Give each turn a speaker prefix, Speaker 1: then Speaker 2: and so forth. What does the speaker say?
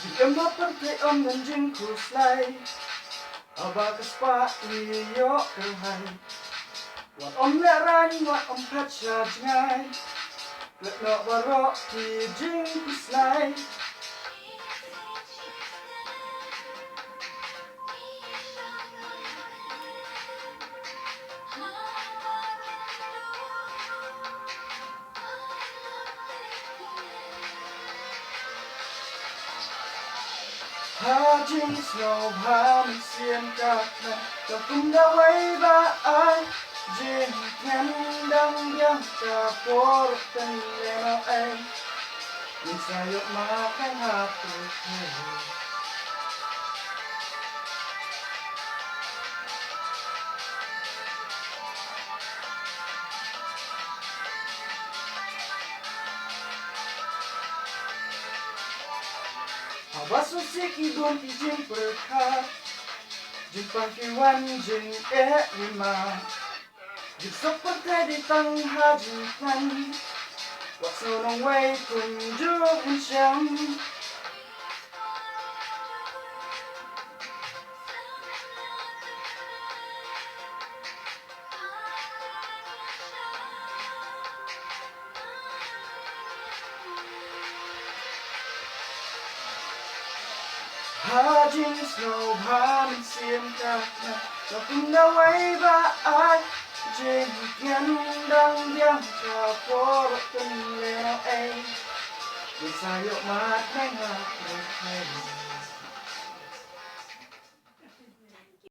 Speaker 1: Jika maperti om dan jengku selai Abakas pa iyo kerhai Wat om lerani wat om kaca jengai Lek nak barok ki jengku selai Ha jing snow ha mình xiên các lần Và cũng đã quay ba ai Jing ngăn đang giang cả phố rực tình lên ao em Mình sẽ yok mà khánh hạ tuổi thầy Habasu siki don ki jing berkat Jing pangkiwan jing lima Jing seperti di tengah jingkan Wak sonong wei kunjuk mencam Ha jing snow ha mình xiên các lần Và cũng đã quay ba ai Jing ngăn đang giang cả phố rực tình lên ao em Mình sẽ yok mà khánh hạ tuổi thầy